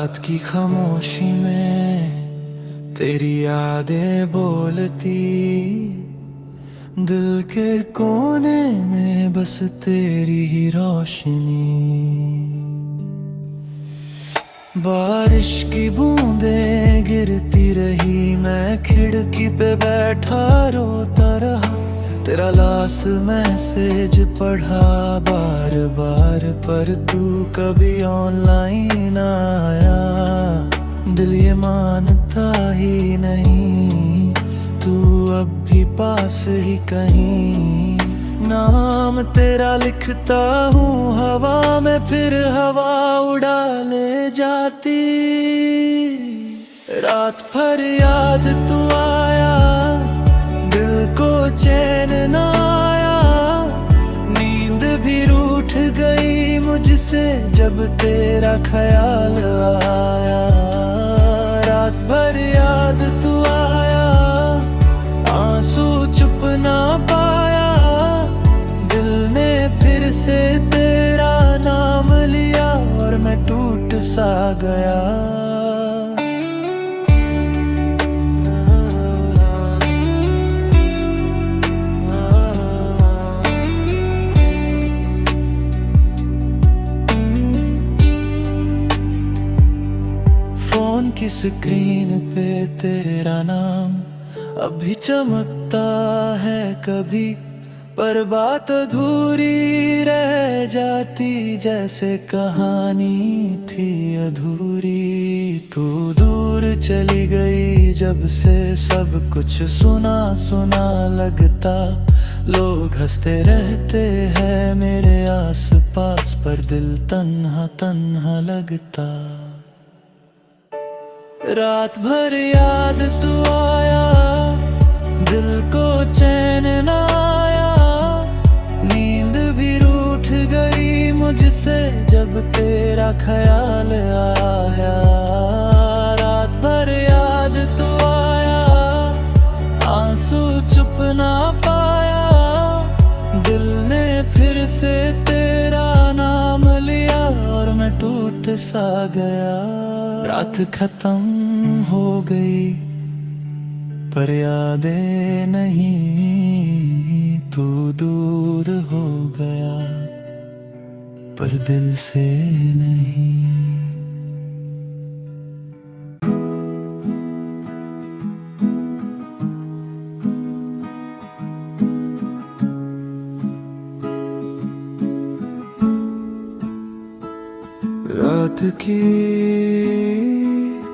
रात की खामोशी में तेरी यादें बोलती, दिल के कोने में बस तेरी ही रोशनी। बारिश की बूंदें गिरती रही, मैं खिड़की पे बैठा रोता रहा। तेरा लास्ट मैसेज पढ़ा बार बार, पर तू कभी ऑनलाइन आया। दिल ये मानता ही नहीं, तू अब भी पास ही कहीं। नाम तेरा लिखता हूँ हवा में, फिर हवा उड़ा ले जाती। रात भर याद तू आया, दिल को चैन ना आया। नींद भी रूठ गई मुझसे जब तेरा ख्याल आया। रात भर याद तू आया, आंसू चुप ना पाया। दिल ने फिर से तेरा नाम लिया और मैं टूट सा गया। फोन की स्क्रीन पे तेरा नाम अभी चमकता है कभी, पर बात अधूरी रह जाती, जैसे कहानी थी अधूरी। तू दूर चली गई जब से सब कुछ सुना सुना लगता। लोग हंसते रहते हैं मेरे आस पास, पर दिल तन्हा तन्हा लगता। रात भर याद तू आया, दिल को चैन ना आया। नींद भी रूठ गई मुझसे जब तेरा ख्याल आया। रात भर याद तू आया, आंसू चुप ना पाया। दिल ने फिर से तेरा नाम लिया और मैं टूट सा गया। रात खत्म हो गई पर यादें नहीं, तू दूर हो गया पर दिल से नहीं। रात की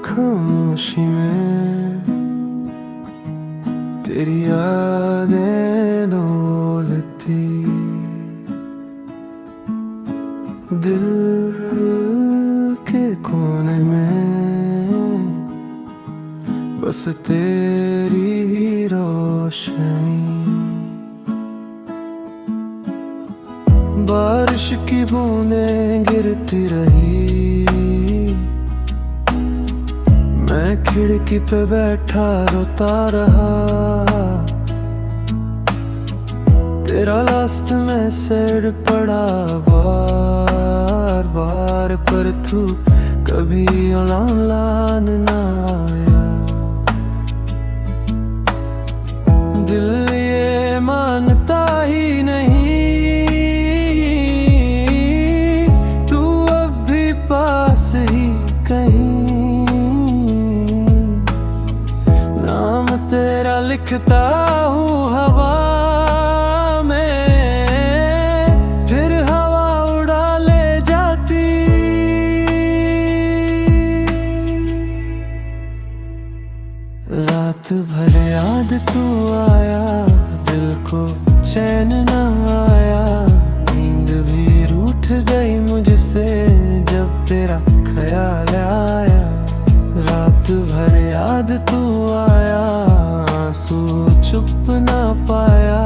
खामोशी में तेरी यादें डोलती, दिल के कोने में बस तेरी ही रोशनी। बारिश की बूंदें गिरती रही, मैं खिड़की पे बैठा रोता रहा। तेरा लास्ट मैसेज पढ़ा बार बार, पर तू कभी ऑनलाइन ना आया। दिल ये मानता ही नहीं, तू अब भी पास ही कहीं। नाम तेरा लिखता हूँ हवा में, फिर हवा उड़ा ले जाती। रात भर याद तू आया, दिल को चैन ना आया। नींद भी रूठ गई मुझसे जब तेरा ख्याल आया। रात भर याद तू आया, आंसू चुप ना पाया।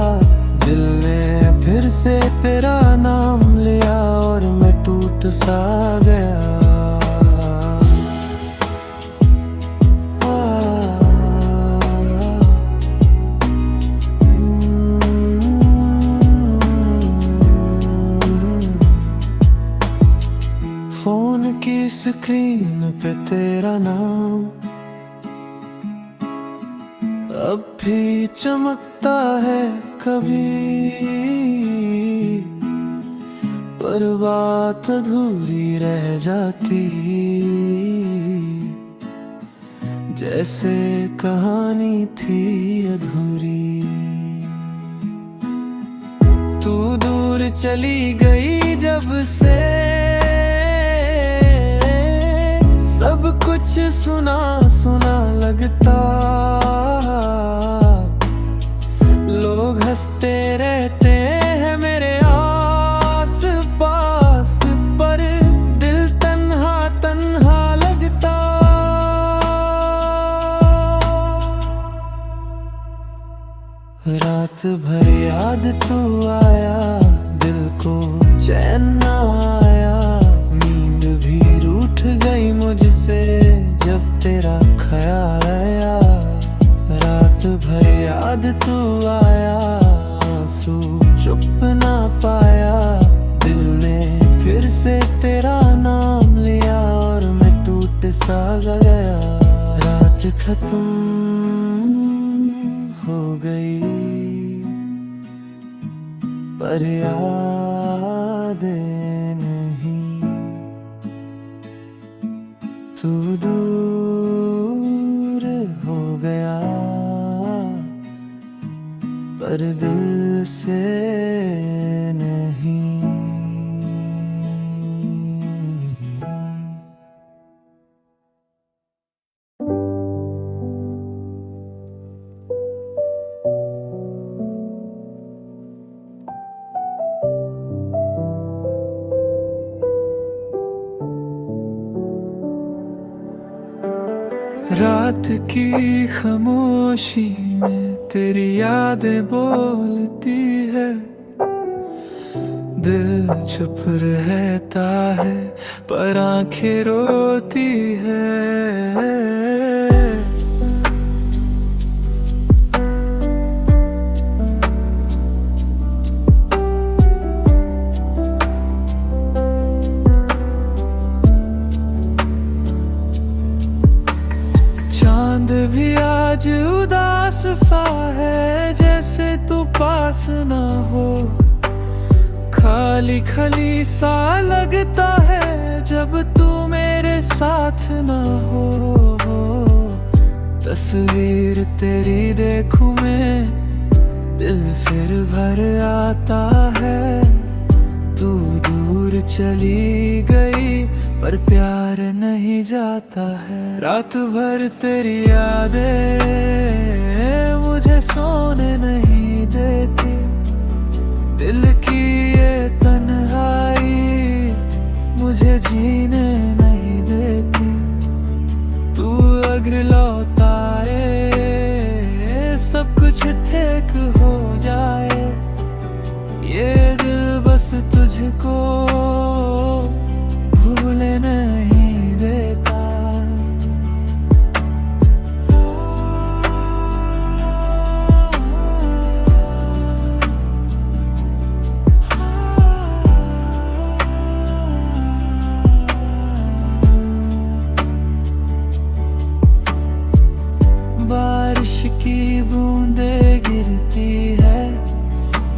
दिल ने फिर से तेरा नाम लिया और मैं टूट सा गया। फोन की स्क्रीन पे तेरा नाम अब भी चमकता है कभी, पर बात अधूरी रह जाती, जैसे कहानी थी अधूरी। तू दूर चली गई जब से, सब कुछ सुना सुना लगता, लोग हंसते रहते हैं मेरे आस पास, पर दिल तन्हा तन्हा लगता। रात भर याद तू आया, दिल को चैन ना आया, नींद भी रूठ गई मुझसे जब तेरा ख्याल आया। रात भर याद तू आया, आंसू चुप ना पाया, दिल ने फिर से तेरा नाम लिया और मैं टूट सा गया। रात खत्म हो गई पर यादें नहीं, तू दूर हो गया पर दिल से नहीं। रात की खामोशी में तेरी यादें बोलती है, दिल चुप रहता है पर आंखें रोती है। चांद भी आज उदास सा है, जैसे तू पास ना हो, खाली खाली सा लगता है जब तू मेरे साथ ना हो। तस्वीर तेरी देखूं मैं, दिल फिर भर आता है, तू दूर चली गई पर प्यार नहीं जाता है। रात भर तेरी यादें मुझे सोने नहीं देती, दिल की ये तन्हाई मुझे जीने नहीं देती। तू अगर लौटा सब कुछ ठीक हो जाए, ये दिल बस तुझको भूले नहीं देता। बारिश की बूंदें गिरती है,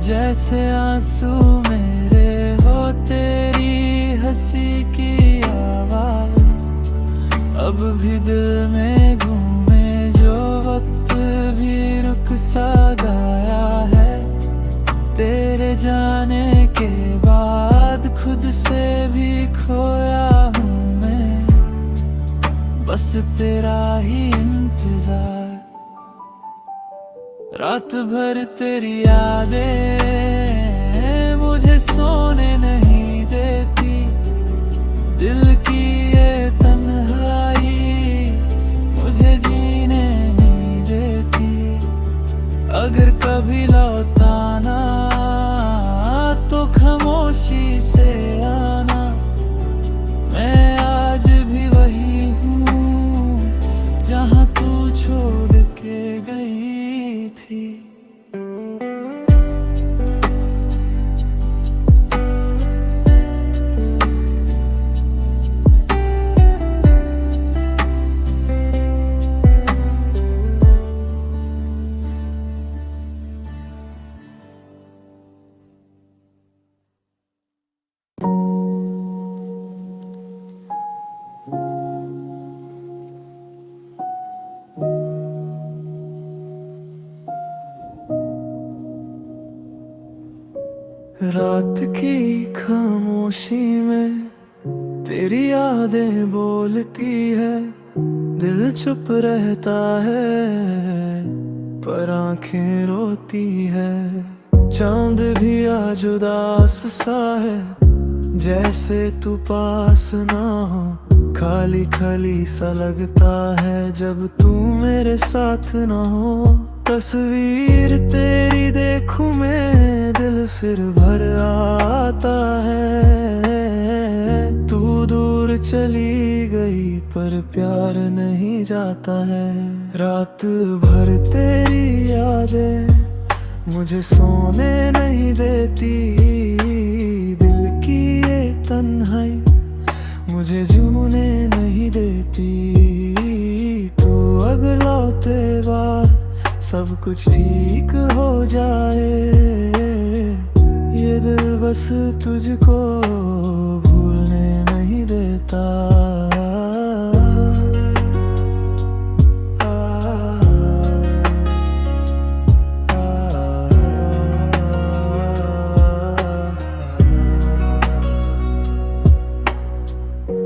जैसे आंसू मेरे हो, तेरी हंसी की आवाज अब भी दिल में घूमे, जो वक्त भी रुक सा गया है। तेरे जाने के बाद खुद से भी खोया हूँ मैं, बस तेरा ही इंतजार। रात भर तेरी यादें मुझे सोने नहीं देती, दिल की ये तन्हाई मुझे जीने नहीं देती। अगर कभी लौटाना तो खामोशी से आना, मैं आज भी वही हूँ जहाँ तू छोड़ के गई थी। रात की खामोशी में तेरी यादें बोलती है। दिल चुप रहता है पर आंखें रोती है। चांद भी आज उदास सा है, जैसे तू पास ना हो। खाली खाली सा लगता है जब तू मेरे साथ ना हो। तस्वीर तेरी देखूं मैं, दिल फिर भर आता है। तू दूर चली गई पर प्यार नहीं जाता है। रात भर तेरी यादें मुझे सोने नहीं देती। दिल की ये तन्हाई मुझे जीने नहीं देती। तू अगर लौटे बार सब कुछ ठीक हो जाए। ये दिल बस तुझको भूलने नहीं देता।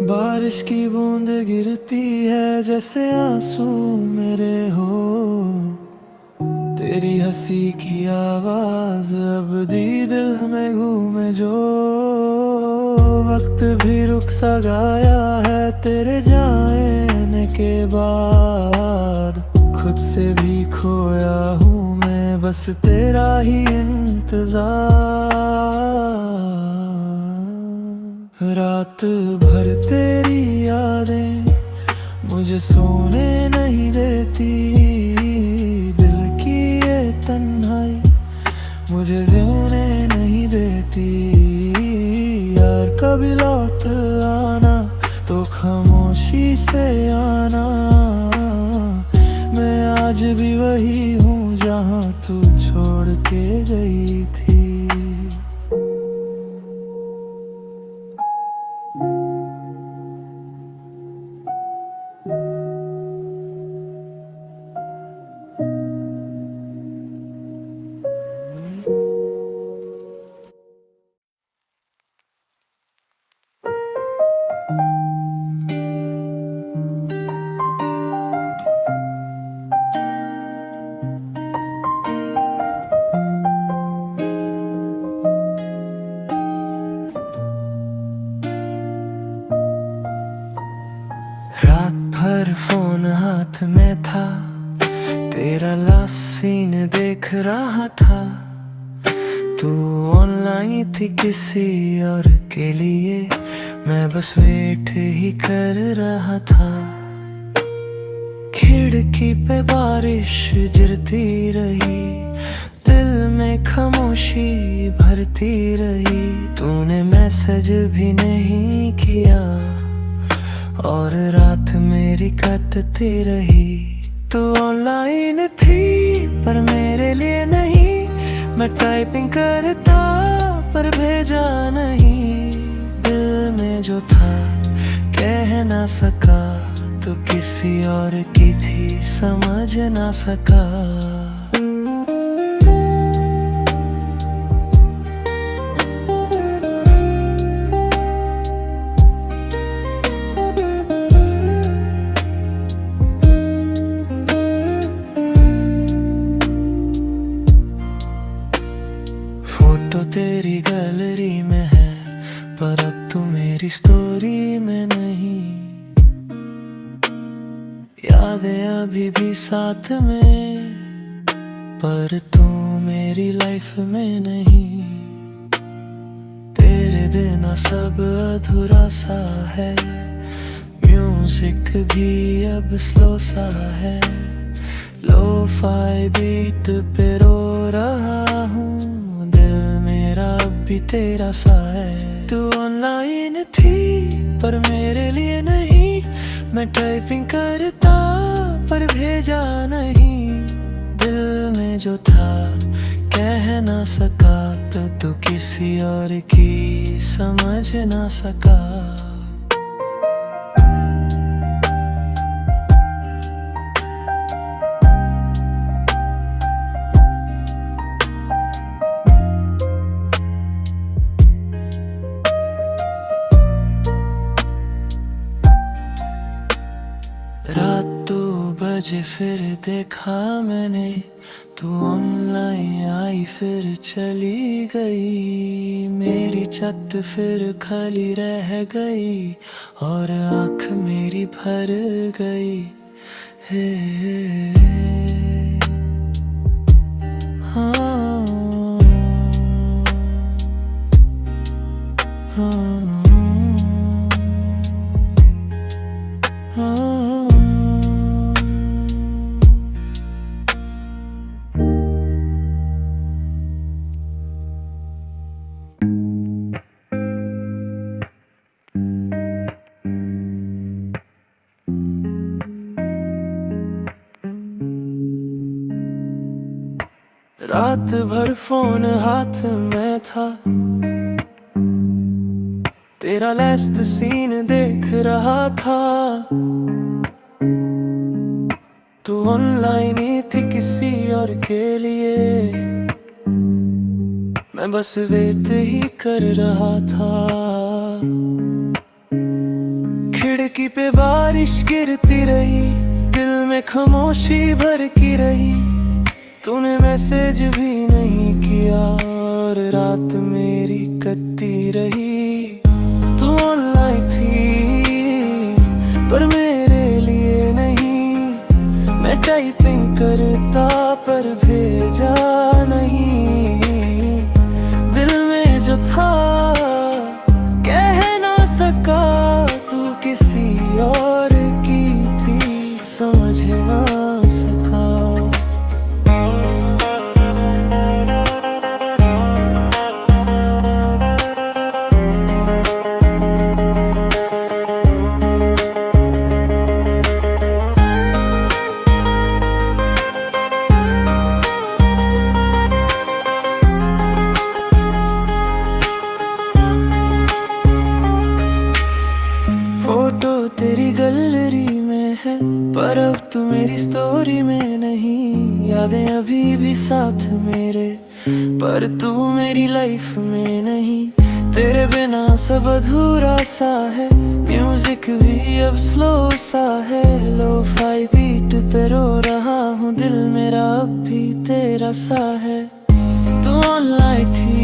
बारिश की बूंद गिरती है जैसे आंसू मेरे हो। तेरी हंसी की आवाज अब दी दिल में घूमे जो। वक्त भी रुक सा गया है तेरे जाने के बाद। खुद से भी खोया हूँ मैं, बस तेरा ही इंतजार। रात भर तेरी यादें मुझे सोने नहीं देती। दिल की ये तन्हाई मुझे जीने नहीं देती। यार कभी लौट आना तो खामोशी से आना। मैं आज भी वही हूँ जहाँ तू छोड़ के गई थी। रात भर फोन हाथ में था, तेरा लास्ट सीन देख रहा था। तू ऑनलाइन थी किसी और के लिए, मैं बस वेट ही कर रहा था। खिड़की पे बारिश गिरती रही, दिल में खामोशी भरती रही। तूने मैसेज भी नहीं किया और रात मेरी कटती रही। तू ऑनलाइन थी पर मेरे लिए नहीं। मैं टाइपिंग करता पर भेजा नहीं। दिल में जो था कह ना सका, तो किसी और की थी समझ ना सका। फोटो तेरी गैलरी में है पर अब तू मेरी स्टोरी में नहीं। यादें अभी भी साथ में पर तू मेरी लाइफ में नहीं। तेरे बिना सब अधूरा सा है, म्यूजिक भी अब स्लो सा है। लो-फाई बीट पे रो रहा हूँ, भी तेरा सा है। तू ऑनलाइन थी पर मेरे लिए नहीं। मैं टाइपिंग करता पर भेजा नहीं। दिल में जो था कह ना सका, तो तू किसी और की समझ ना सका। बजे फिर देखा मैंने, तू ऑनलाइन आई फिर चली गई। मेरी छत फिर खाली रह गई और आँख मेरी भर गई। हे हाँ, हाँ, हाँ। रात भर फोन हाथ में था, तेरा लास्ट सीन देख रहा था। तू ऑनलाइन ही थी किसी और के लिए, मैं बस वेट ही कर रहा था। खिड़की पे बारिश गिरती रही, दिल में खामोशी भर की रही। तूने मैसेज भी नहीं किया और रात मेरी कटती रही। तू ऑनलाइन थी पर मेरे लिए नहीं, मैं टाइपिंग करता पर भेजा नहीं। दिल में जो था कह ना सका, तू किसी और की थी समझ ना सका। फोटो तेरी गैलरी में है पर अब तू मेरी स्टोरी में नहीं। यादें अभी भी साथ मेरे पर तू मेरी लाइफ में नहीं। तेरे बिना सब अधूरा सा है, म्यूजिक भी अब स्लो सा है। लो फाई बीट पे रो रहा हूँ, दिल मेरा अब भी तेरा सा है। तू ऑनलाइन थी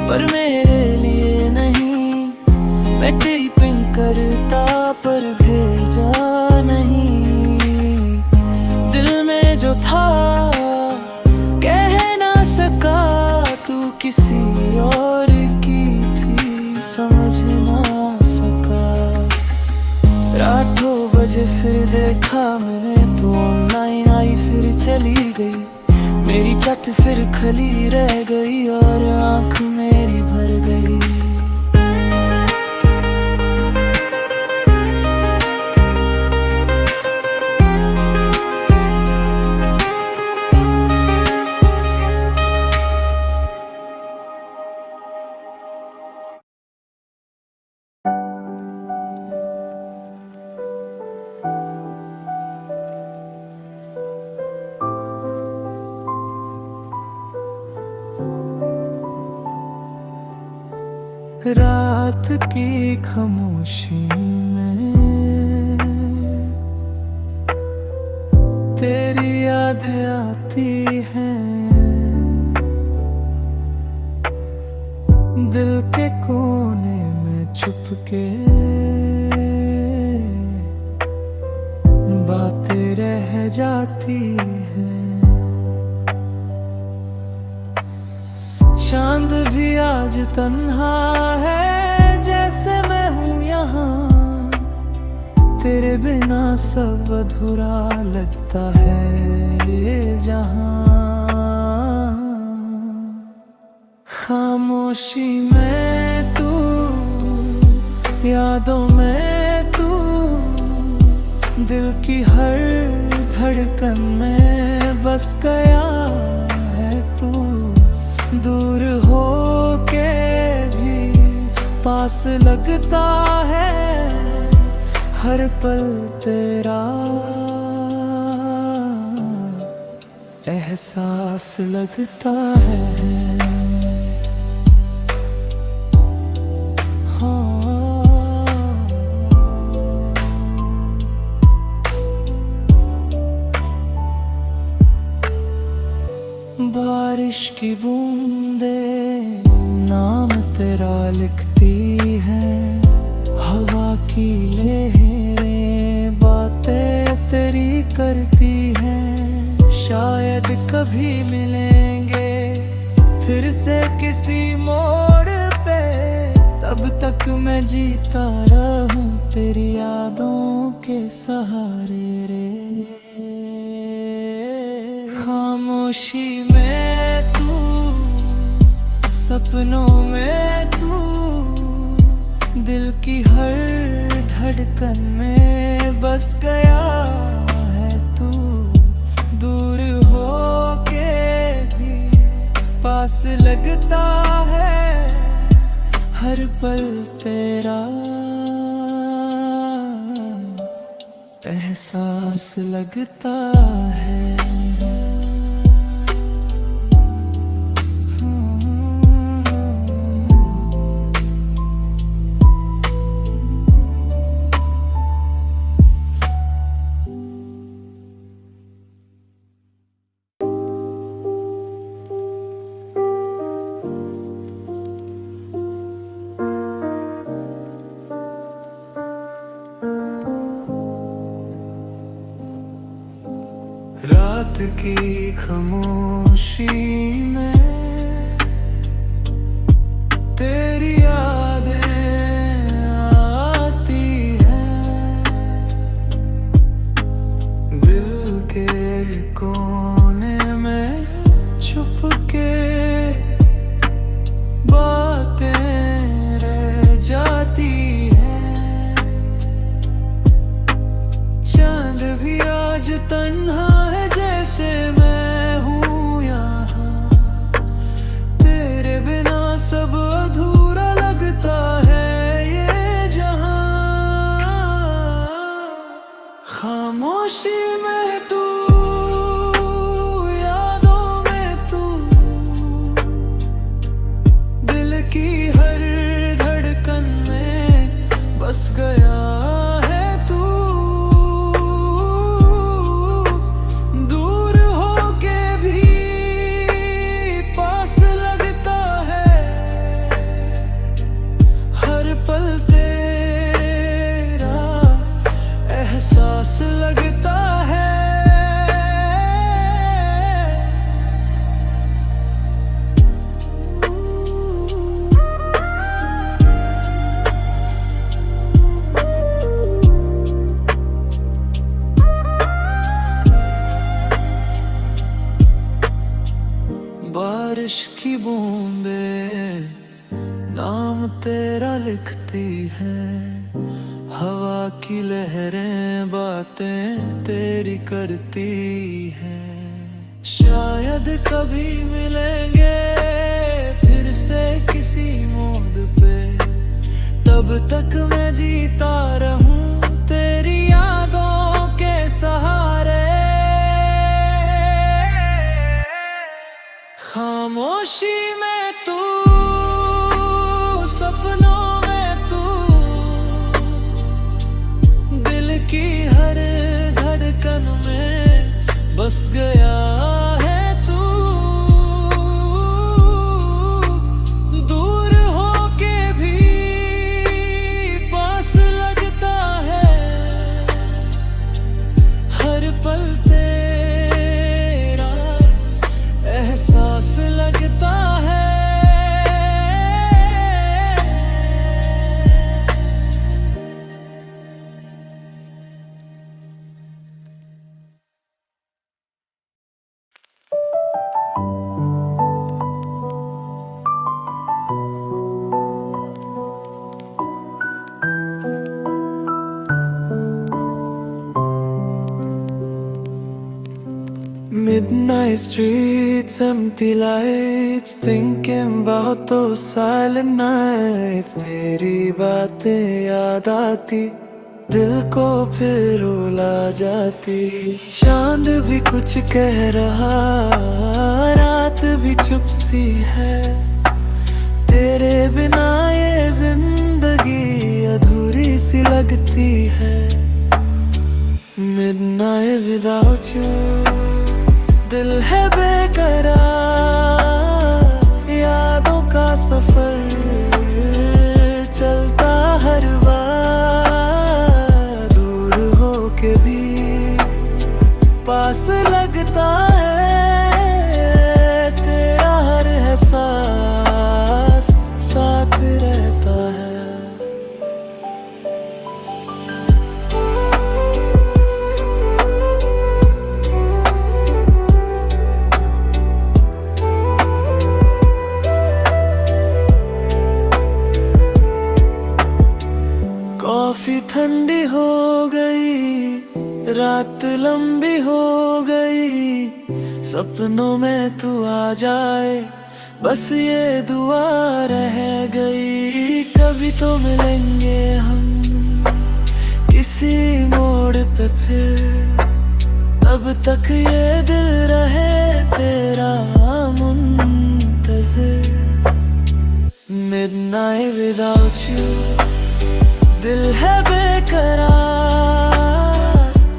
पर मेरे लिए नहीं, मैं टाइपिंग करता पर भेजा नहीं। दिल में जो था कह ना सका, तू किसी और की थी समझ ना सका। रात 2 बजे फिर देखा मैंने, तू ऑनलाइन आई फिर चली गई। मेरी छत फिर खाली रह गई और आँख मेरी भर गई। रात की खामोशी में तेरी यादें आती हैं। दिल के कोने में छुप के बातें रह जाती हैं। चांद भी आज तन्हा है, जैसे मैं हूँ यहाँ। तेरे बिना सब अधूरा लगता है ये जहाँ। खामोशी में तू, यादों में तू, दिल की हर धड़कन में बस गया है तू। दूर हो के भी पास लगता है, हर पल तेरा एहसास लगता है। हाँ। बारिश की बूंदे नाम तेरा लिखती है, हवा की लहरें बातें तेरी करती हैं। शायद कभी मिलेंगे फिर से किसी मोड़ पे, तब तक मैं जीता रहूं तेरी यादों के सहारे रे। खामोशी में तू, सपनों में तू, दिल की हर धड़कन में बस गया है तू। दूर हो के भी पास लगता है, हर पल तेरा एहसास लगता है। रात की खामोशी में तेरी यादें आती हैं, दिल के कोने में छुप के बातें रह जाती हैं। चांद भी आज तन्हा जैसे मैं हूँ यहाँ, तेरे बिना सब अधूरा लगता है ये जहाँ। खामोशी में तू, यादों में तू, दिल की हर धड़कन में बस गया है तू। एहसास लगता है। बारिश की बूंदें नाम तेरा लिखती है, हवा की लहरें बातें तेरी करती हैं। शायद कभी मिलेंगे फिर से किसी मोड़ पे, तब तक मैं जीता रहूं तेरी यादों के सहारे। खामोशी में तू, सपनों में तू, की हर धड़कन में बस गया है तू। दूर हो के भी पास लगता है, हर पल तेरा एहसास लगता है। Midnight streets, empty lights, thinking about those silent nights. तेरी बातें याद आती, दिल को फिर रुला जाती। चांद भी कुछ कह रहा, रात भी चुप सी है। तेरे बिना ये जिंदगी अधूरी सी लगती है। Midnight without you, दिल है बेकरार। पास लगता है, तेरा हर एहसास साथ रहता है। कॉफी ठंडी हो गई, रात लंबी हो गई, सपनों में तू आ जाए बस ये दुआ रह गई। कभी तो मिलेंगे हम किसी मोड़ पे फिर, तब तक ये दिल रहे तेरा मुंतज़िर। Midnight without you, दिल है बेकरार,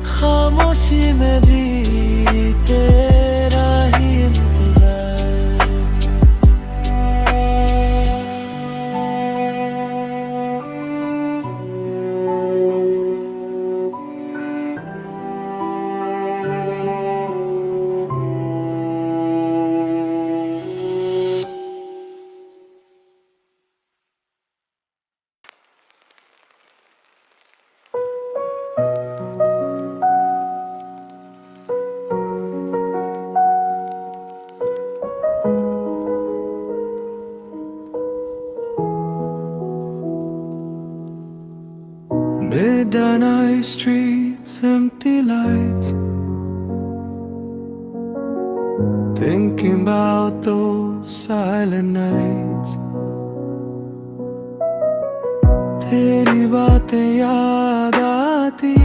खामोशी में भी तेरा ही इंतजार। Midnight streets, empty lights, thinking about those silent nights. तेरी बातें याद आती,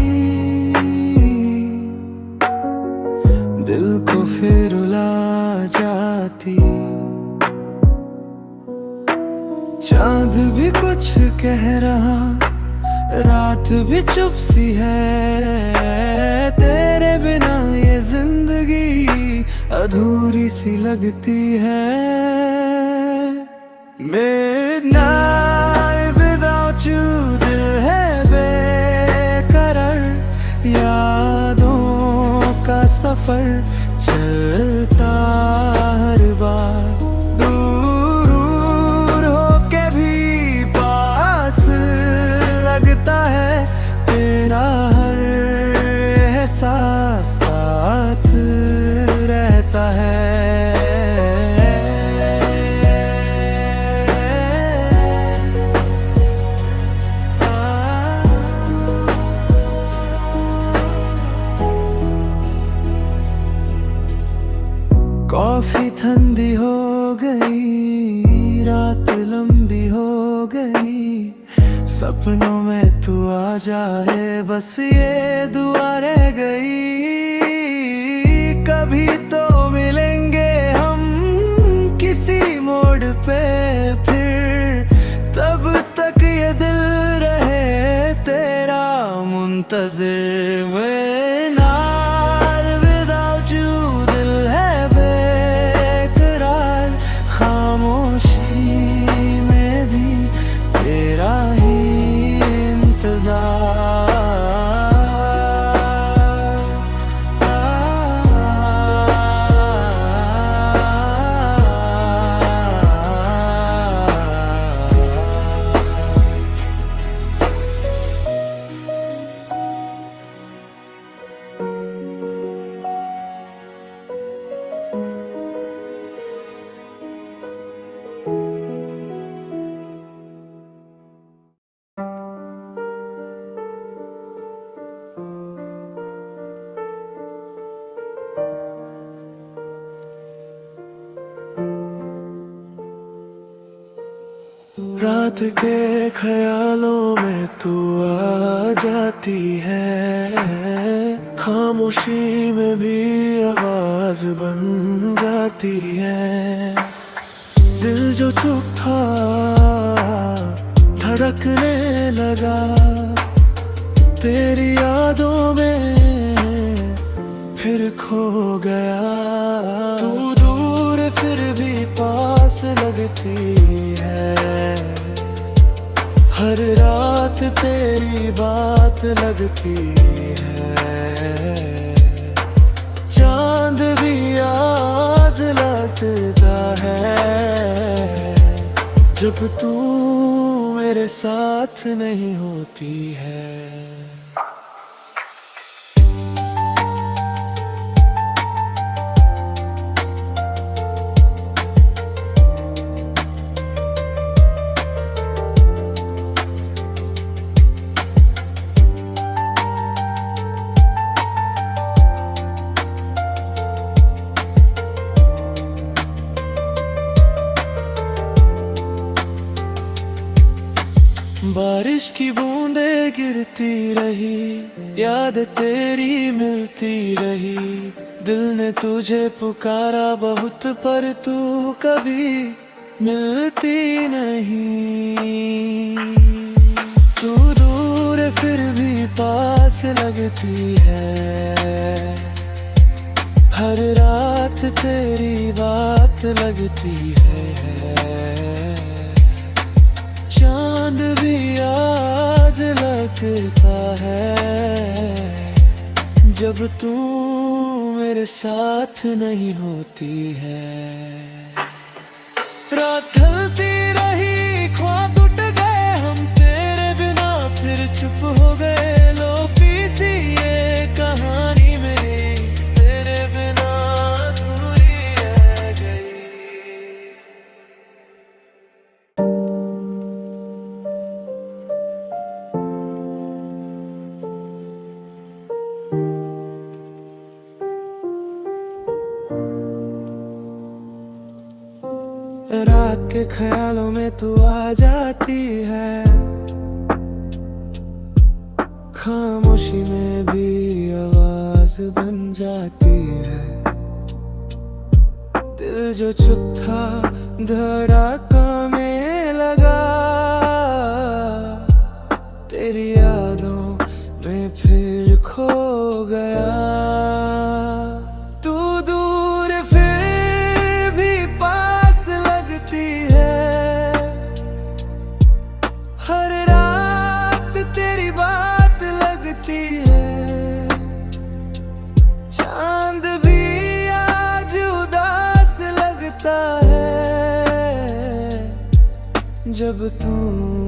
दिल को फिर रुला जाती। चांद भी कुछ कह रहा, रात भी चुप सी है, तेरे बिना ये जिंदगी अधूरी सी लगती है। Midnight without you, दिल है बेकरार, यादों का सफर चलता हर बार। दूर होके भी पास लगता है, तेरा हर एहसास साथ रहता है। कॉफी ठंडी हो गई, रात लंबी हो गई, सपनों में तू आ जाए बस ये दुआ रह गई। कभी तो मिलेंगे हम किसी मोड़ पे फिर, तब तक ये दिल रहे तेरा मुंतज़िर। Without you, दिल है बेकरार, खामोशी में भी तेरा ही रात के ख्यालों में तू आ जाती है, खामोशी में भी आवाज बन जाती है। दिल जो चुप था धड़कने लगा, तेरी यादों में फिर खो गया। तू दूर फिर भी पास लगती है, हर रात तेरी बात लगती है। जब तू मेरे साथ नहीं होती है। बारिश की बूंदें गिरती रही, याद तेरी मिलती रही। दिल ने तुझे पुकारा बहुत पर तू कभी मिलती नहीं। तू दूर फिर भी पास लगती है, हर रात तेरी बात लगती है। चांद भी आज लगता है, जब तू मेरे साथ नहीं होती है। रात ढलती रही, ख्वाब टूट गए हम तेरे बिना, फिर चुप हो गए लो फीसी ये कहानी मेरी, तेरे बिना अधूरी रह गई। रात के ख्यालों में तू आ जाती है, खामोशी में भी आवाज बन जाती है। दिल जो चुप था धड़कने लगा, तेरी यादों में फिर खो गया। चांद भी आज उदास लगता है, जब तू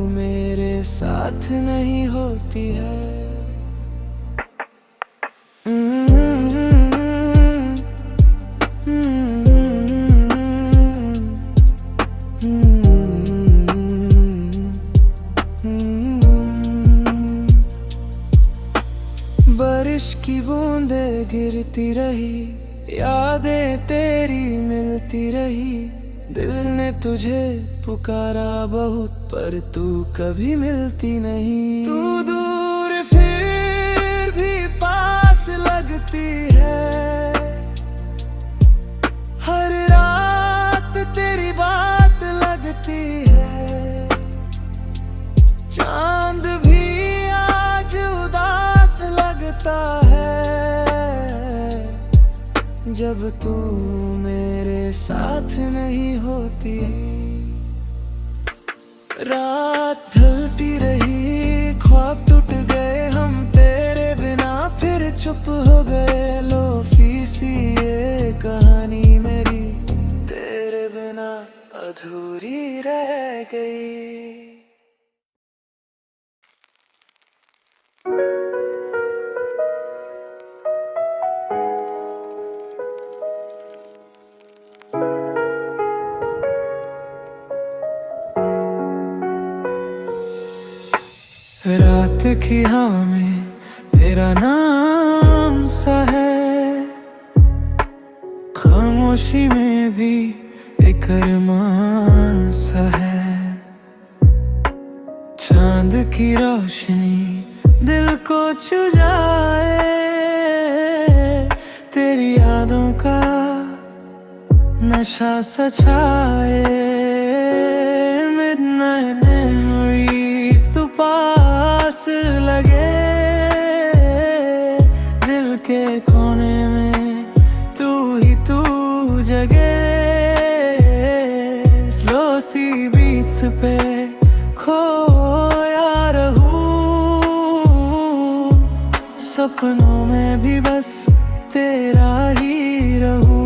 मेरे साथ नहीं होती है। बारिश की बूंदें गिरती रही, यादें तेरी मिलती रही। दिल ने तुझे पुकारा बहुत पर तू कभी मिलती नहीं। तू दूर फिर भी पास लगती है, हर रात तेरी बात लगती है। चांद भी आज उदास लगता है, जब तू मेरे साथ नहीं होती। रात ढलती रही, ख्वाब टूट गए हम तेरे बिना, फिर चुप हो गए लो फीसी ये कहानी मेरी, तेरे बिना अधूरी रह गई। रात की हवा में तेरा नाम सा है, खामोशी में भी एक अरमान सा है। चांद की रोशनी दिल को छू जाए, तेरी यादों का नशा सा छाए। Midnight memories तू पास लगे, दिल के कोने में तू ही तू जगे। स्लो सी बीट्स पे खोया रहूं, सपनों में भी बस तेरा ही रहूं।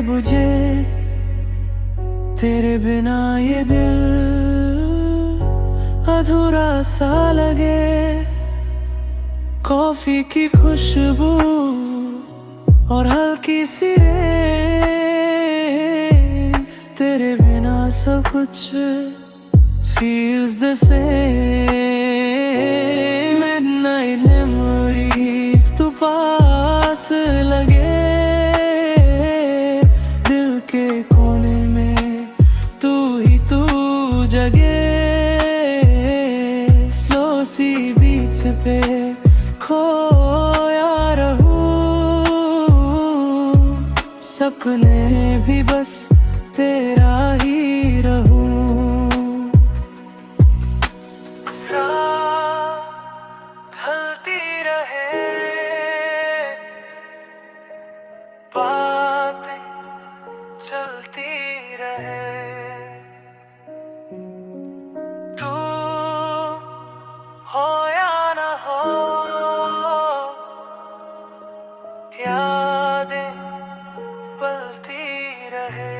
बुझे, तेरे बिना ये दिल अधूरा सा लगे। कॉफी की खुशबू और हल्की सी रेन, तेरे बिना सब कुछ feels the same. Midnight memories तू पास लगे, दिल के कोने में तू ही तू जगे। स्लो सी बीच पे खोया रहूं, सपने भी बस तेरा ही रहूं। ढलती रहे, बातें चलती रहे, तू हो या न हो, यादें पलती रहे।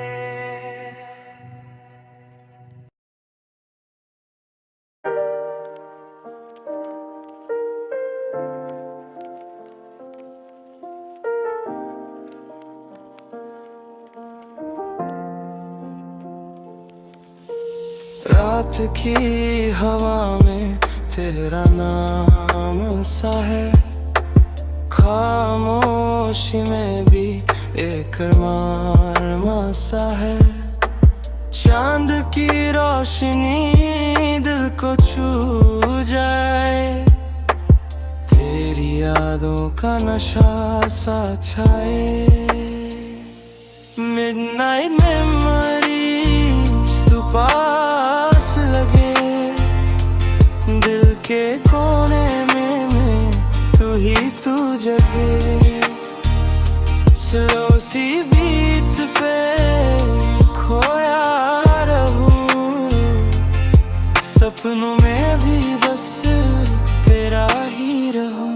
रात की हवा में तेरा नाम सा है, खामोशी में भी एक मर्म सा है। चांद की रोशनी दिल को छू जाए, तेरी यादों का नशा सा छाए। Midnight memories तू पास लगे, दिल के कोने में तू ही तू जगे। स्लो सी बीच पे खोया रहूं, सपनों में भी बस तेरा ही रहूं।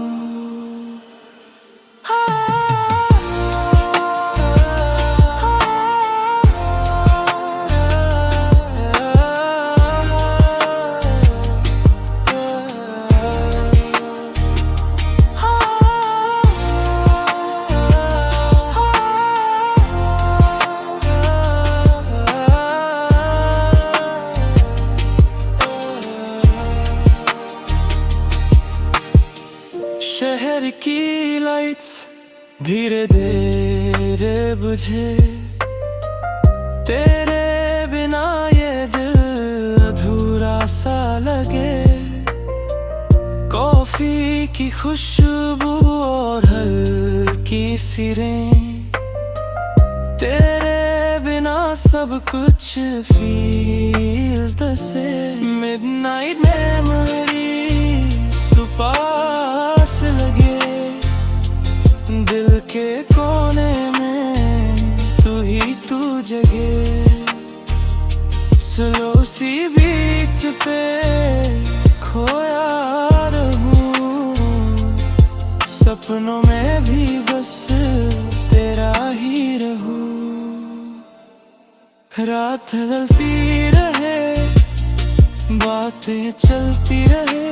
शहर की लाइट्स धीरे धीरे बुझे, तेरे बिना ये दिल अधूरा सा लगे। कॉफी की खुशबू और हल्की सी रेन, तेरे बिना सब कुछ feels the same. Midnight memories तू पास लगे, दिल के कोने में तू ही तू जगे। स्लो सी बीच पे खोया रहूं, सपनों में भी बस तेरा ही रहूं। रात ढलती रहे, बातें चलती रहे,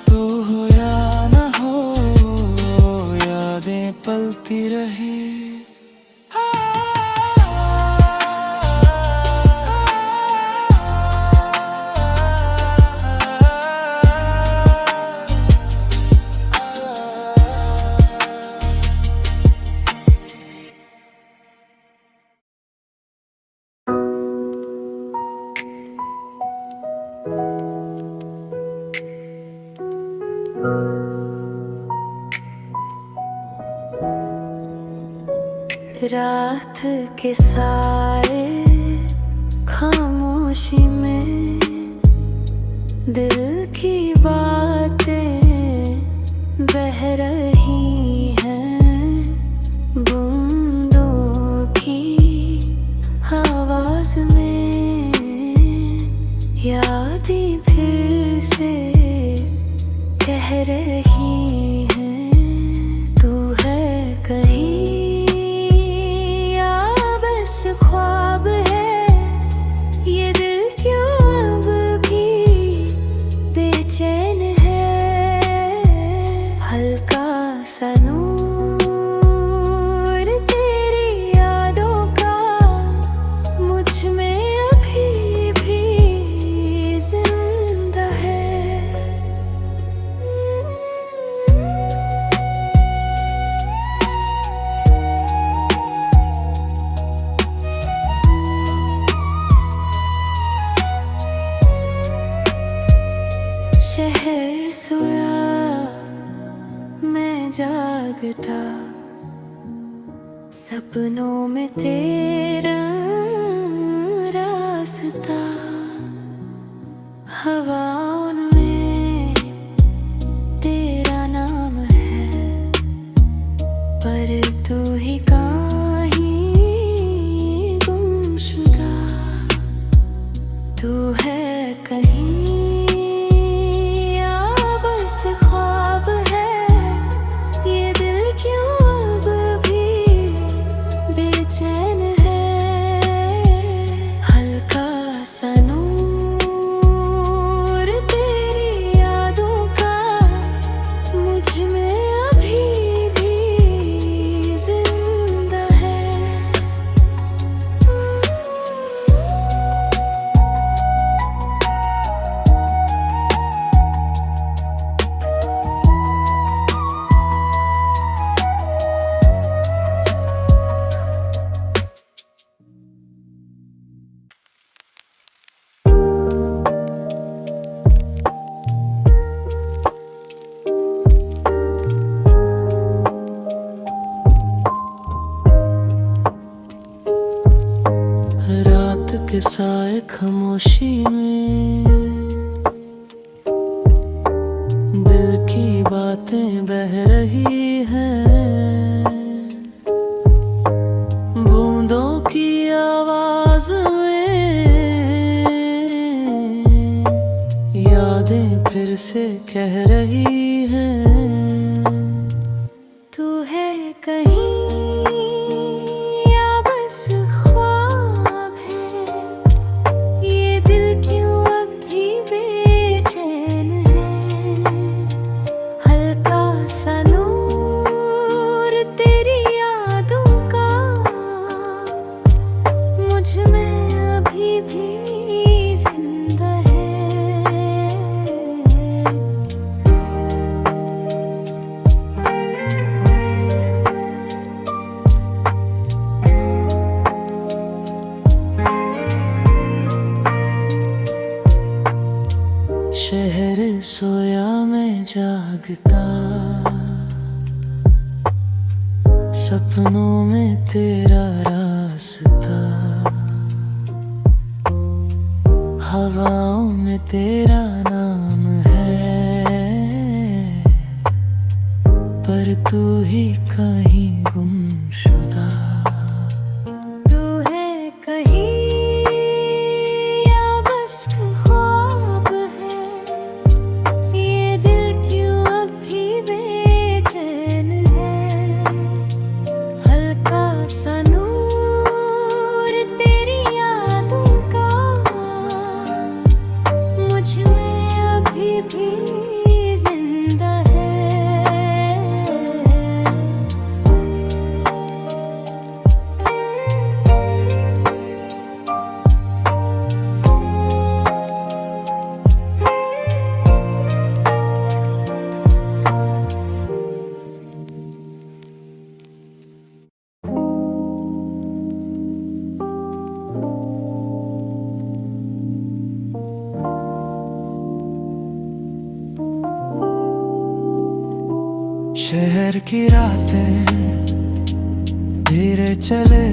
तू हो या न हो, यादें पलती रहे। रात के साए खामोशी में दिल की बातें बह रही हैं, बूंदों की आवाज में यादें फिर से कह रही हैं, तू है कहीं बेचैन है, हल्का सा नूर तेरी यादों का मुझ में अभी भी जिंदा है। शहर सोया मैं जागता, सपनों में तेरा रास्ता, हवाओं में तेरा नाम है, पर तू ही कहीं गुमशुदा। तू है कहीं ख्वाब है, ये दिल क्यों अब भी बेचैन है, हल्का सा नूर तेरी यादों का मुझ में अभी भी जिंदा है। रात के साए खामोशी में दिल की बातें बह रही हैं, बूंदों की आवाज में यादें फिर से कह रही हैं। तू है कहीं या बस ख्वाब है, ये दिल क्यों अभी बेचैन है, हल्का सा नूर तेरी यादों का मुझ में अभी भी जिंदा है। शहर सोया मैं जागता, सपनों में तेरा रास्ता, हवाओं में तेरा नाम है, पर तू ही कहीं गुमशुदा। तू है कहीं या बस ख्वाब है, ये दिल क्यों अभी बेचैन है, हल्का सा नूर तेरी यादों का मुझ में अभी भी जिंदा है। शहर की रातें धीरे चले,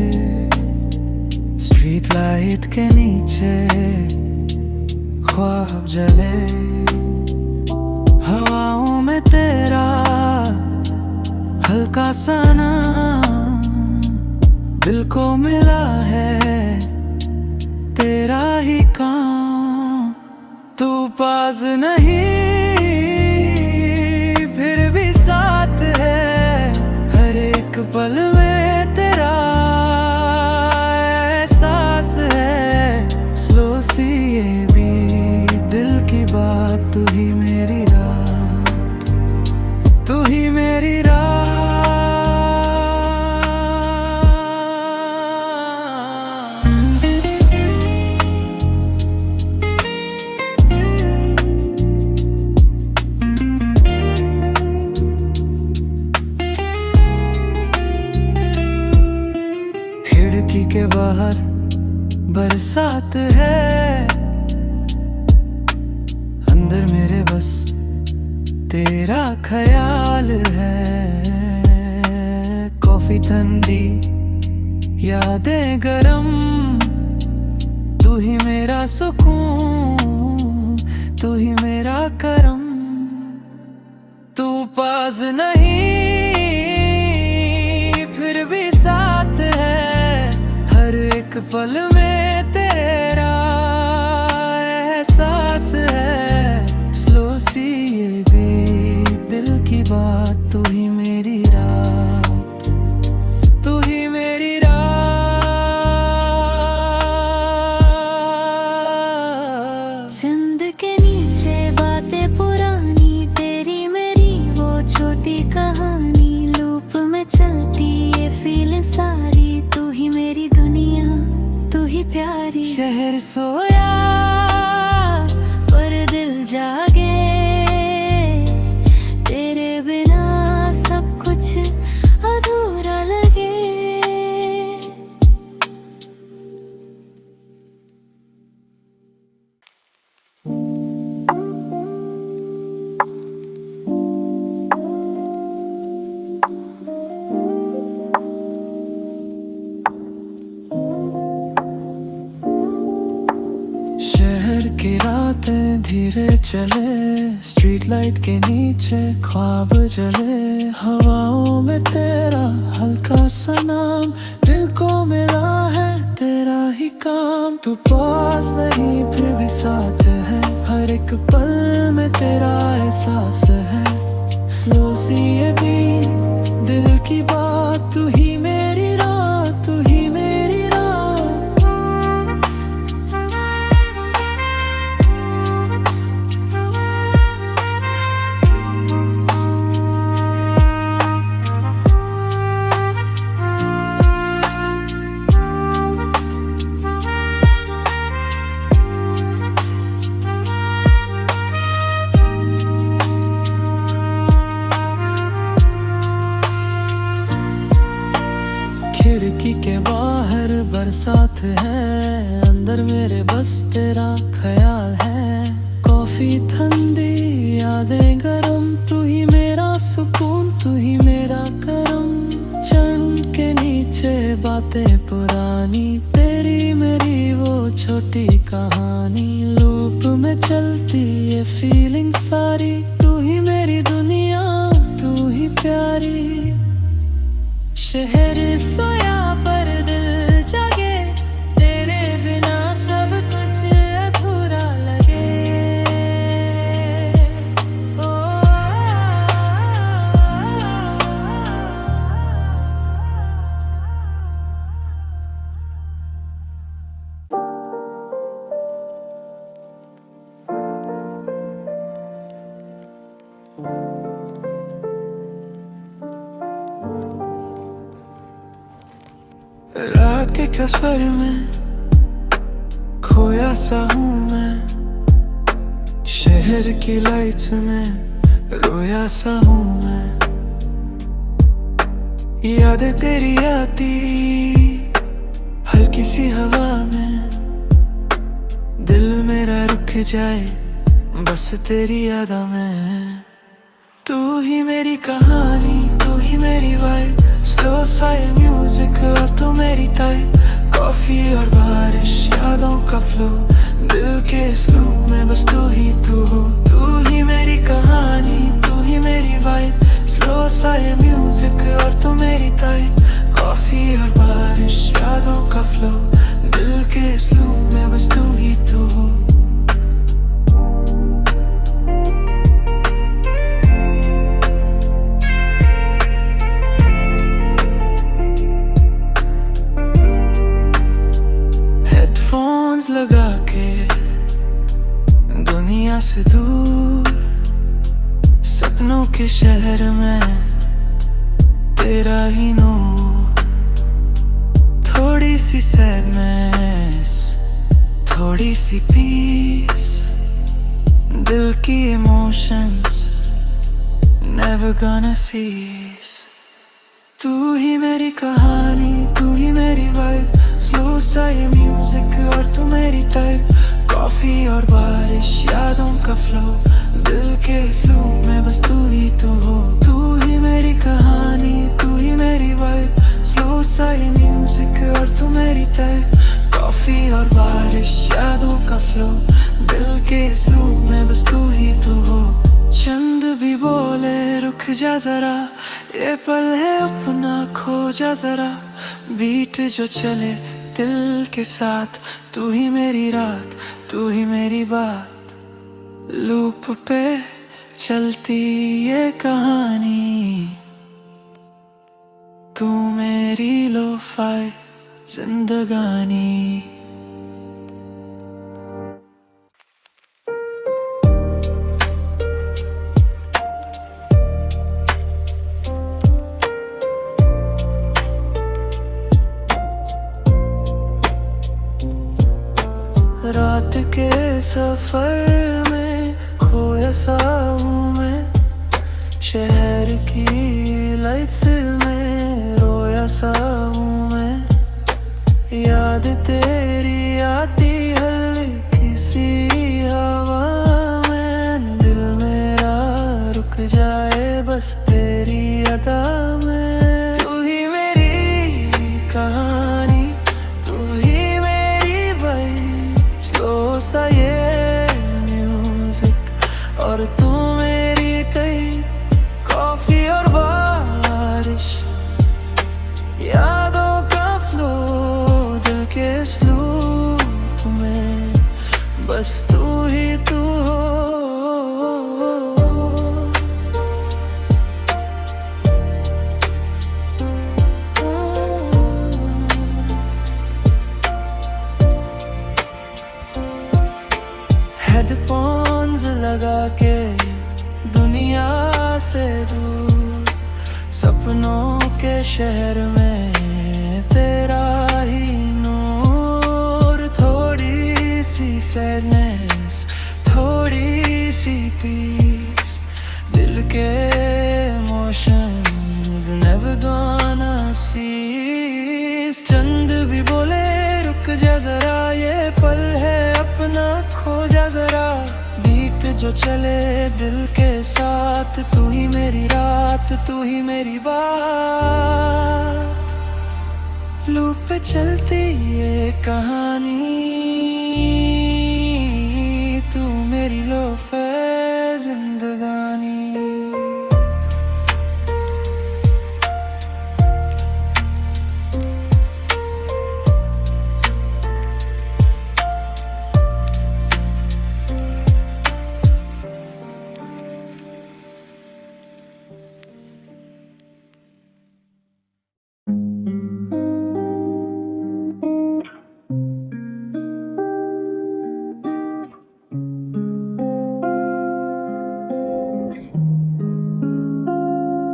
स्ट्रीट लाइट के नीचे ख्वाब जले, हवाओं में तेरा हल्का सा नाम दिल को मिला है, तेरा ही काम। तू पास नहीं फिर भी साथ है, हर एक पल में तेरा एहसास है। स्लो सी ये भी दिल की बात तू ही मेरी रात, तू ही मेरी रात। खिड़की के बाहर बरसात है, अंदर मेरे बस तेरा ख्याल है। कॉफी ठंडी, यादें गरम, तू ही मेरा सुकून, तू ही मेरा करम। तू पास नहीं फिर भी साथ है, हर एक पल में तेरा एहसास है। स्लो सी ये भी दिल की बात, तू ही मेरी रात, तू ही मेरी रात। चंद के नीचे बातें पुरानी, तेरी मेरी वो छोटी कहानी, लूप में चलती ये फील सारी, तू ही मेरी दुनिया, तू ही प्यारी। शहर सोया पर दिल जागे, तेरे बिना सब कुछ अधूरा लगे। शहर की रातें धीरे चले, स्ट्रीट लाइट के नीचे ख्वाब जले। हवाओं में तेरा हल्का सा नाम, दिल को मिला है तेरा ही काम। तू पास नहीं फिर भी साथ है, हर एक पल में तेरा एहसास है। स्लो सी ये भी दिल की बात, तू ही मेरी रात, तू ही मेरी रात। खिड़की के बाहर बरसात है, अंदर मेरे बस तेरा ख्याल है। कॉफी ठंडी, यादें गरम, तू ही मेरा सुकून, तू ही मेरा करम। चंद के नीचे बातें पुरानी, तेरी मेरी वो छोटी कहानी, लूप में चलती ये फीलिंग सारी, तू ही मेरी दुनिया, तू ही प्यारी। शहर सोया पर दिल जागे, तेरे बिना सब कुछ अधूरा लगे। ओ, रात के कसवर में खोया सा हूँ मैं, शहर की लाइट्स में रोया सा हूँ मैं। यादें तेरी आती हल्की सी हवा में, दिल मेरा रुक जाए बस तेरी यादा में। तू ही मेरी कहानी, तू ही मेरी वाइब, स्लो सा ये म्यूजिक और तू मेरी टाइप। कॉफी और बारिश, यादों का फ्लो, दिल के इस लूप में बस तू ही तू हो। तू ही मेरी कहानी, तू ही मेरी वाइब, स्लो सा ये म्यूजिक और तू मेरी टाइप। कॉफी और बारिश, यादों का फ्लो, दिल के इस लूप में बस तू ही तू हो। लगा के दुनिया से दूर सपनों के शहर में तेरा ही नूर, थोड़ी सी सैडनेस, थोड़ी सी पीस, दिल की इमोशंस never gonna cease। तू ही मेरी कहानी, तू ही मेरी वाइब, स्लो सा ये म्यूजिक और तू मेरी टाइप, कॉफी और बारिश यादों का फ्लो, दिल के स्लूप में बस तू ही तू हो। तू ही मेरी कहानी, तू ही मेरी वाइब, स्लो सा ये म्यूजिक और तू मेरी टाइप, कॉफी और बारिश यादों का फ्लो, दिल के स्लूप में बस तू ही तू हो। चंद भी बोले रुक जा जरा, ये पल है अपना खो जा जरा, बीट जो चले दिल के साथ, तू ही मेरी रात, तू ही मेरी बात, लूप पे चलती ये कहानी, तू मेरी लोफाई जिंदगानी। रात के सफर में खोया सा हूँ मैं, शहर की लाइट्स में रोया सा हूँ मैं, याद तेरी आती हल्की सी हवा में, दिल मेरा रुक जाए बस तेरी अदा में। तू ही मेरी कहानी, तू ही मेरी वाइब, स्लो सा ये म्यूजिक और तू मेरी कई, कॉफी और बारिश यादों का फ्लो, दिल के स्लूप में बस तू ही तू हो। हेडफोन्स लगा के दुनिया से दूर, सपनों के शहर में तेरा ही नूर, थोड़ी सी सैडनेस, थोड़ी सी पीस, दिल के इमोशंस never gonna cease। चंद भी बोले रुक जा जरा, ये पल है अपना खो जा जरा, बीट जो चले दिल के साथ, तू ही मेरी रात, तू ही मेरी बात, लूप पे चलती ये कहानी, तू मेरी लोफे जिंदगानी।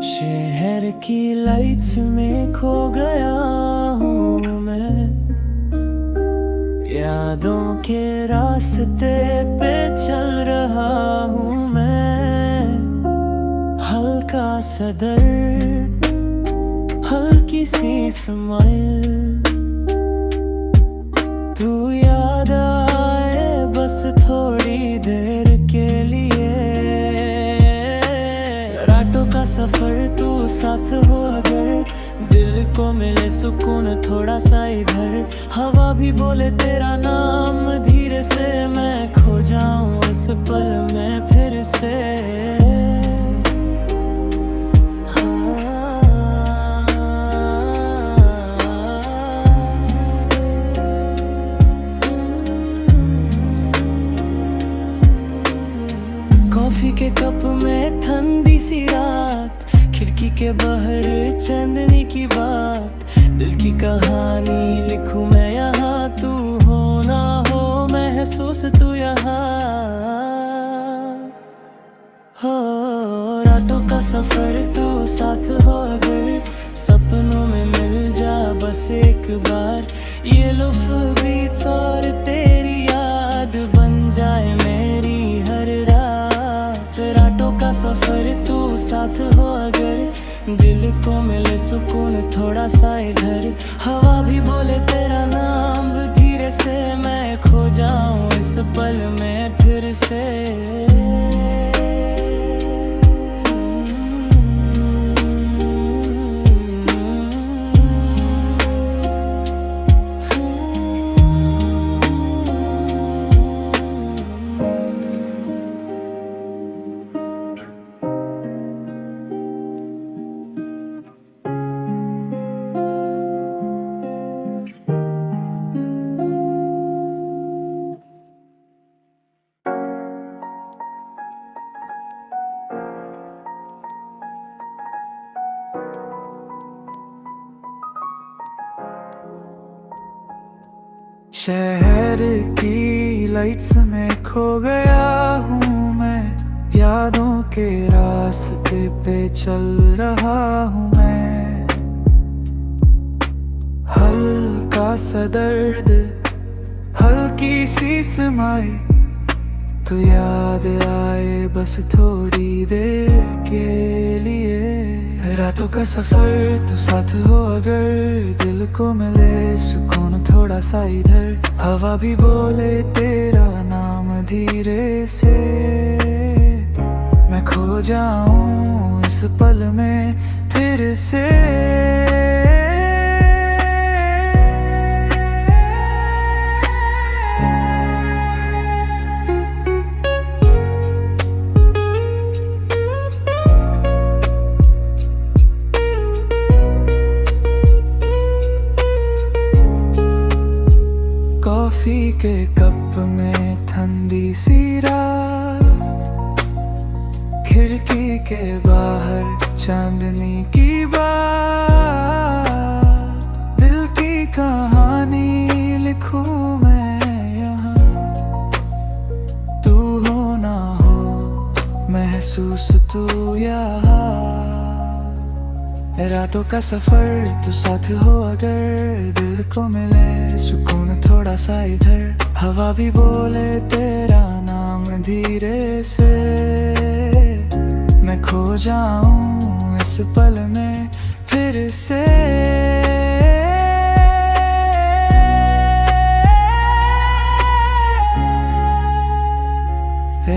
शहर की लाइट्स में खो गया हूँ मैं, यादों के रास्ते पे चल रहा हूँ मैं, हल्का सा दर्द, हल्की सी स्माइल, तू याद आए बस थोड़ी देर के लिए, रातों का सफर तू साथ हो अगर, दिल को मिले सुकून थोड़ा सा इधर, हवा भी बोले तेरा नाम धीरे से, मैं खो जाऊं इस पल में फिर से। कॉफी के कप में ठंडी सी रात, खिड़की के बाहर चांदनी की बात, दिल की कहानी लिखूं मैं यहाँ, तू हो ना हो महसूस तू यहाँ हो। रातों का सफर तू साथ हो अगर, सपनों में मिल जा बस एक बार। ये लुफ्त बीच और तेरी याद बन जाए मेरी हर रात। रातों का सफर तू साथ हो अगर, दिल को मिले सुकून थोड़ा सा इधर। हवा भी बोले तेरा नाम धीरे से, मैं खो जाऊं इस पल में फिर से। शहर की लाइट्स में खो गया हूँ मैं, यादों के रास्ते पे चल रहा हूँ मैं। हल्का सा दर्द, हल्की सी समाई, तू याद आए बस थोड़ी देर के लिए। रातों का सफर तू साथ हो अगर, दिल को मिले सुकून थोड़ा सा इधर। हवा भी बोले तेरा नाम धीरे से, मैं खो जाऊं इस पल में फिर से। कॉफी के कप में ठंडी सी रात, खिड़की के बाहर चांदनी की बात। दिल की कहानी लिखूं मैं यहाँ, तू हो ना हो महसूस तू यहाँ। रातों का सफर तू साथ हो अगर, दिल को मिले सुकून थोड़ा सा इधर। हवा भी बोले तेरा नाम धीरे से, मैं खो जाऊं इस पल में फिर से।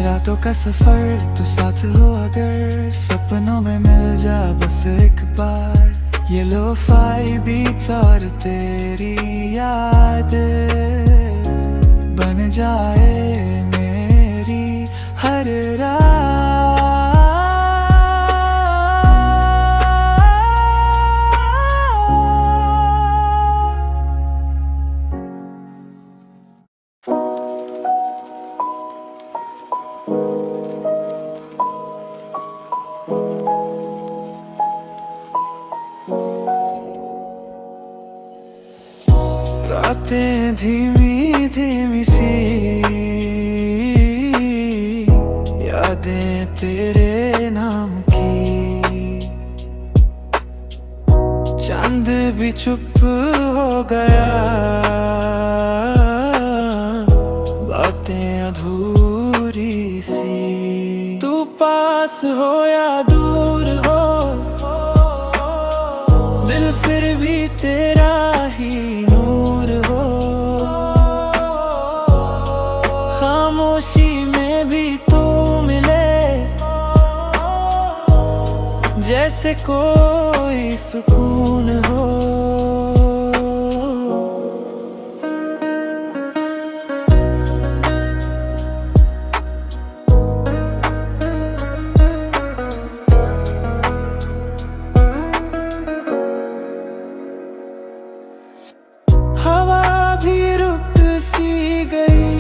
रातों का सफर तू साथ हो अगर, सपनों में मिल जा बस एक बार। ये लो-फाई बीट्स और तेरी याद बन जाए मेरी हर रात। रातें धीमी धीमी सी, यादें तेरे नाम की। चांद भी चुप हो गया, बातें अधूरी सी। तू पास हो या दूर हो, दिल फिर भी तेरा ही नूर हो। खामोशी में भी तू मिले, जैसे कोई सुकून हो। हवा भी रुक सी गई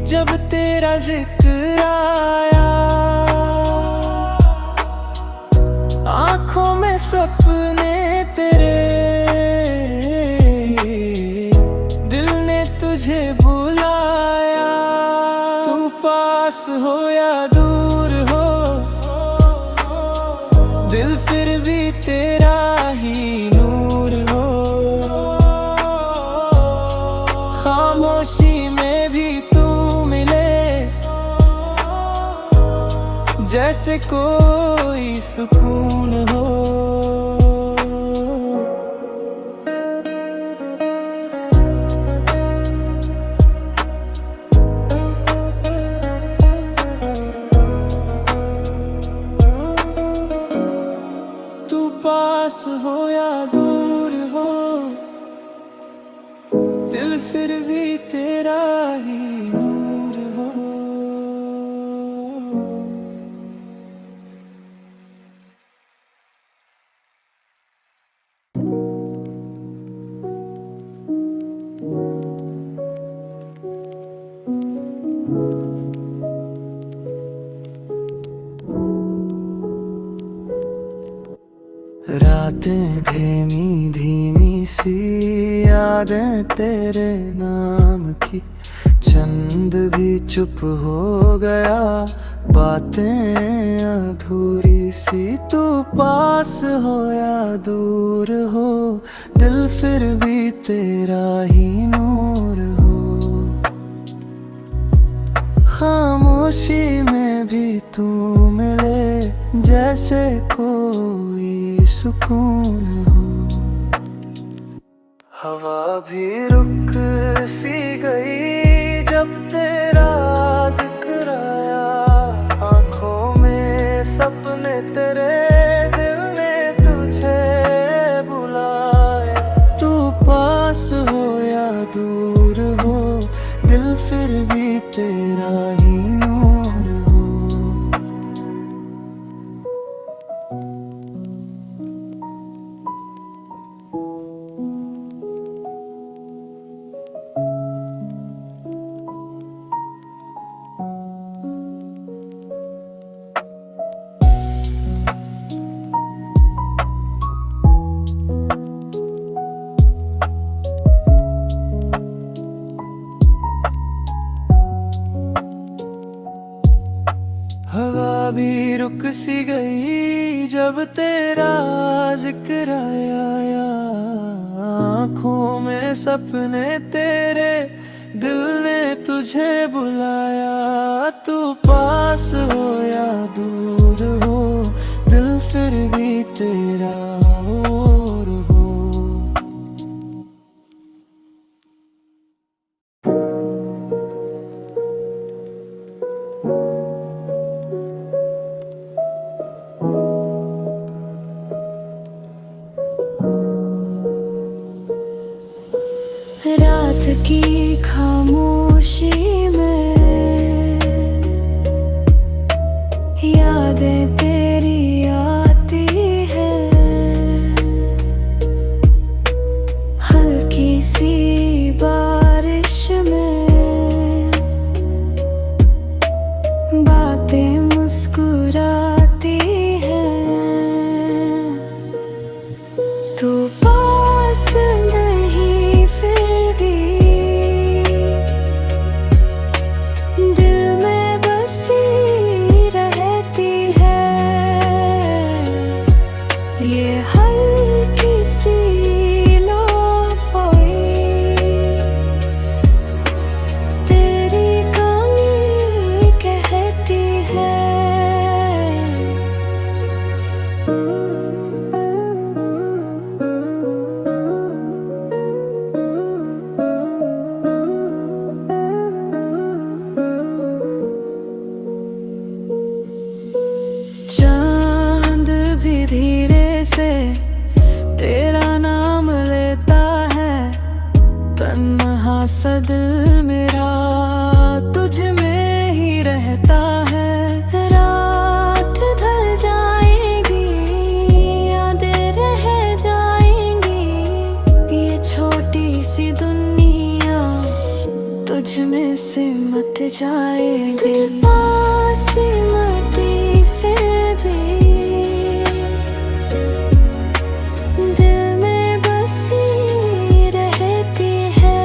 जब तेरा जिक्र आया। आँखों में सपने तेरे, दिल ने तुझे बुलाया। तू पास पास हो या दूर हो, दिल फिर भी तेरा ही नूर हो। खामोशी में भी तू मिले, जैसे कोई सुकून हो। तू पास हो या दूर हो, दिल फिर भी तेरा ही नूर हो। रातें धीमी धीमी सी यादें तेरे नाम की, चंद भी चुप हो गया, बातें अधूरी सी। तू पास हो या दूर हो, दिल फिर भी तेरा ही नूर हो। खामोशी में भी तू मिले, जैसे कोई सुकून हो। हवा भी रुक सी गई जब तेरा जिक्र आया, आंखों में सपने तेरे, दिल ने तुझे बुलाया। तू पास हो या दूर हो, दिल फिर भी तेरा ही नूर हो। हवा भी रुक सी गई जब तेरा जिक्र आया, आँखों में सपने तेरे, दिल ने तुझे बुलाया। तू पास हो या दूर हो, दिल फिर भी तेरा और हो। रात की खामोशी में यादें तेरी आती है, हल्की सी बारिश में बातें मुस्कुराती हैं। तू पास नहीं फिर भी दिल में बसी रहती है, ये हल्की सी लोफाई तेरी कमी कहती है। चांद भी धीरे से तेरा नाम लेता है, तन्हा सा दिल मेरा तुझ में ही रहता है। रात ढल जाएगी, यादें रह जाएंगी, ये छोटी सी दुनिया तुझ में सिमट जाएगी। तुझ पास सिमटी फिर भी दिल में बसी रहती है,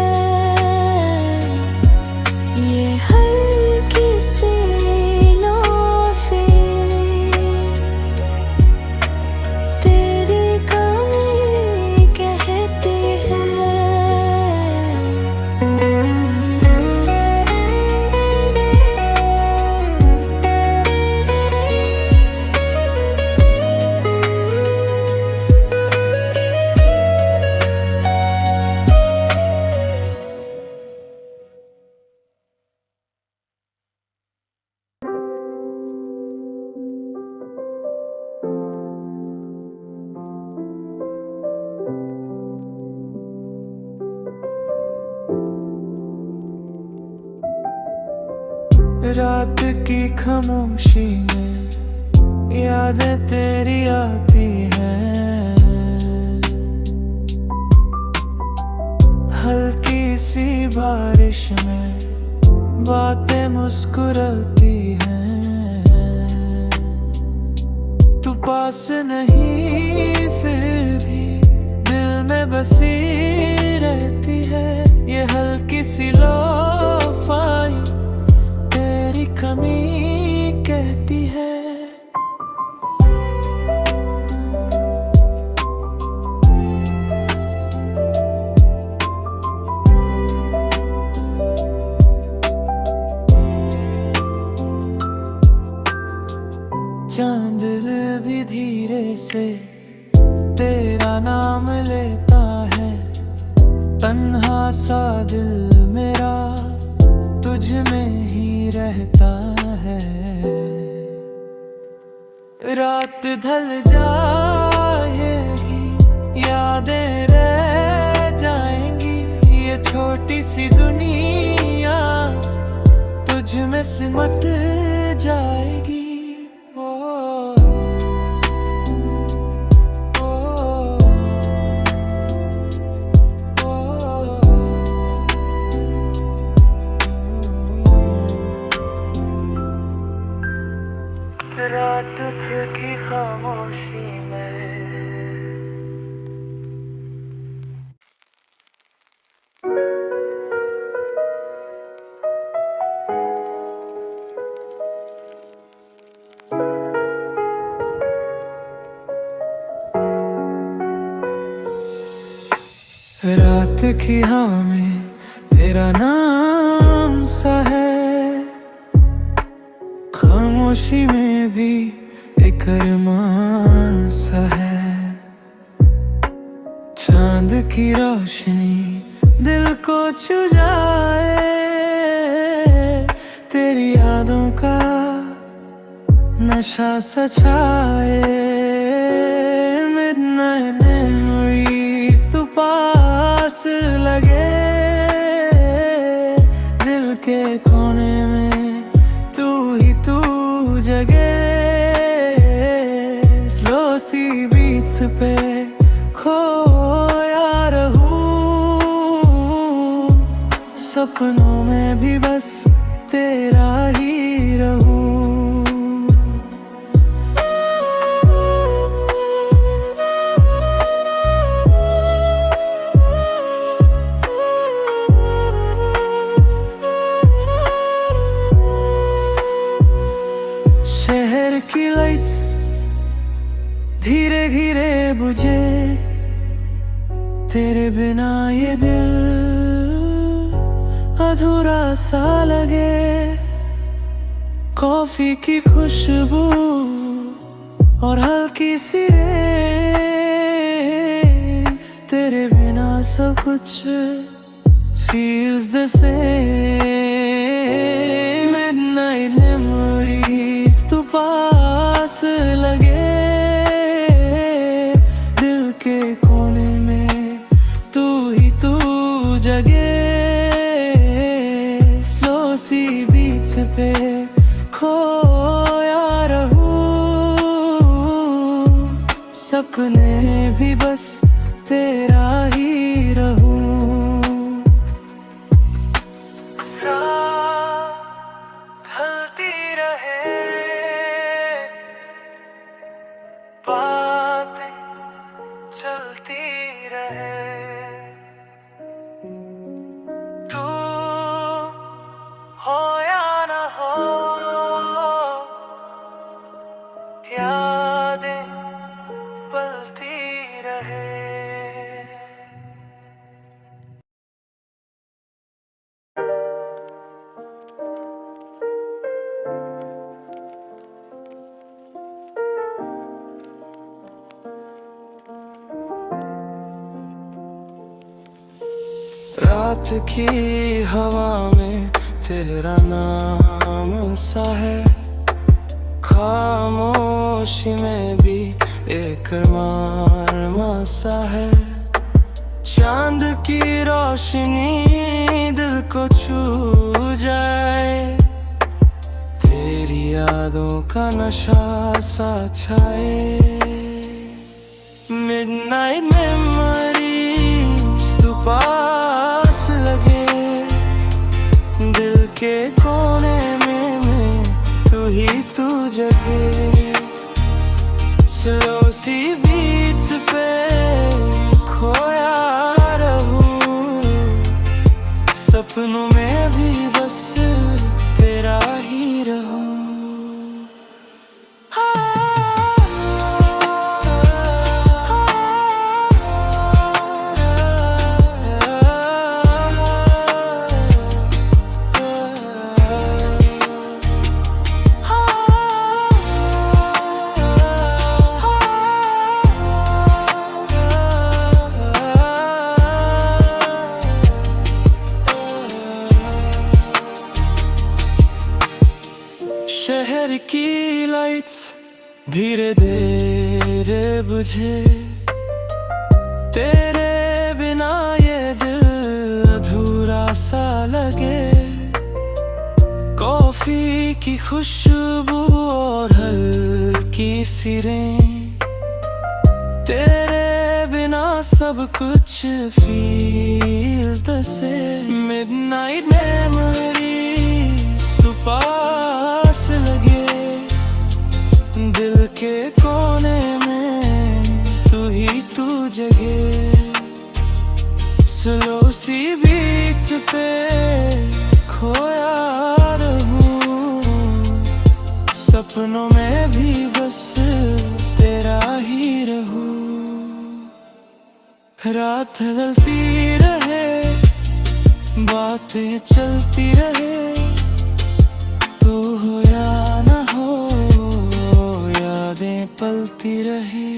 ये हल्की सी रात की खामोशी में यादें तेरी आती हैं, हल्की सी बारिश में बातें मुस्कुराती हैं। तू पास नहीं फिर भी दिल में बसी रहती है, ये हल्की सी लोफाई तेरी कमी कहती है। चांद भी धीरे से तेरा नाम लेता है, तन्हा सा दिल मेरा तुझ में ही रहता है। रात ढल जाएगी, यादें रह जाएंगी, ये छोटी सी दुनिया तुझ में सिमट जाएगी। रात की खामोशी में रात की हवा में तेरा नाम सा है, खामोशी में भी एक अरमान सा है। चांद की रोशनी दिल को छू जाए, तेरी यादों का नशा सा छाए। Midnight memories तू पास लगे, दिल के कोने में तू ही तू जगे। स्लो सी बीट्स पे खोया रहूं, सपनों में भी बस तेरा ही रहूं। शहर की लाइट्स धीरे धीरे बुझे, तेरे बिना ये दिल अधूरा सा लगे। कॉफी की खुशबू और हल्की सी रेन, तेरे बिना सब कुछ feels the same. Midnight memories तू पास लगे, दिल के कोने में तू ही तू जगे। स्लो सी बीच पे खोया रहूं, सपने भी बस तेरा ही रहूं। ढलती रहे बातें चलती रहे, तू हो या न हो, यादें पलती रहे। रात की हवा में तेरा नाम सा है, खामोशी में भी एक अरमान सा है। चांद की रोशनी दिल को छू जाए, यादों का नशा सा छाए। मिडनाइट मेमोरीज तू पास लगे, दिल के कोने में तू ही तू जगे। स्लो सी बीच पे खोया रहूं, सपनों में भी बस तेरा ही रहूं। शहर की लाइट्स धीरे धीरे बुझे, तेरे बिना ये दिल अधूरा सा लगे। कॉफी की खुशबू और हल्की सिरें, तेरे बिना सब कुछ feels the same। Midnight memories तू पास लगे, दिल के कोने में तू ही तू जगे। स्लो सी बीच पे खोया रहूं, सपनों में भी बस तेरा ही रहूं। रात ढलती रहे, बातें चलती रहे, तू हो या ना हो, यादें पलती रहे।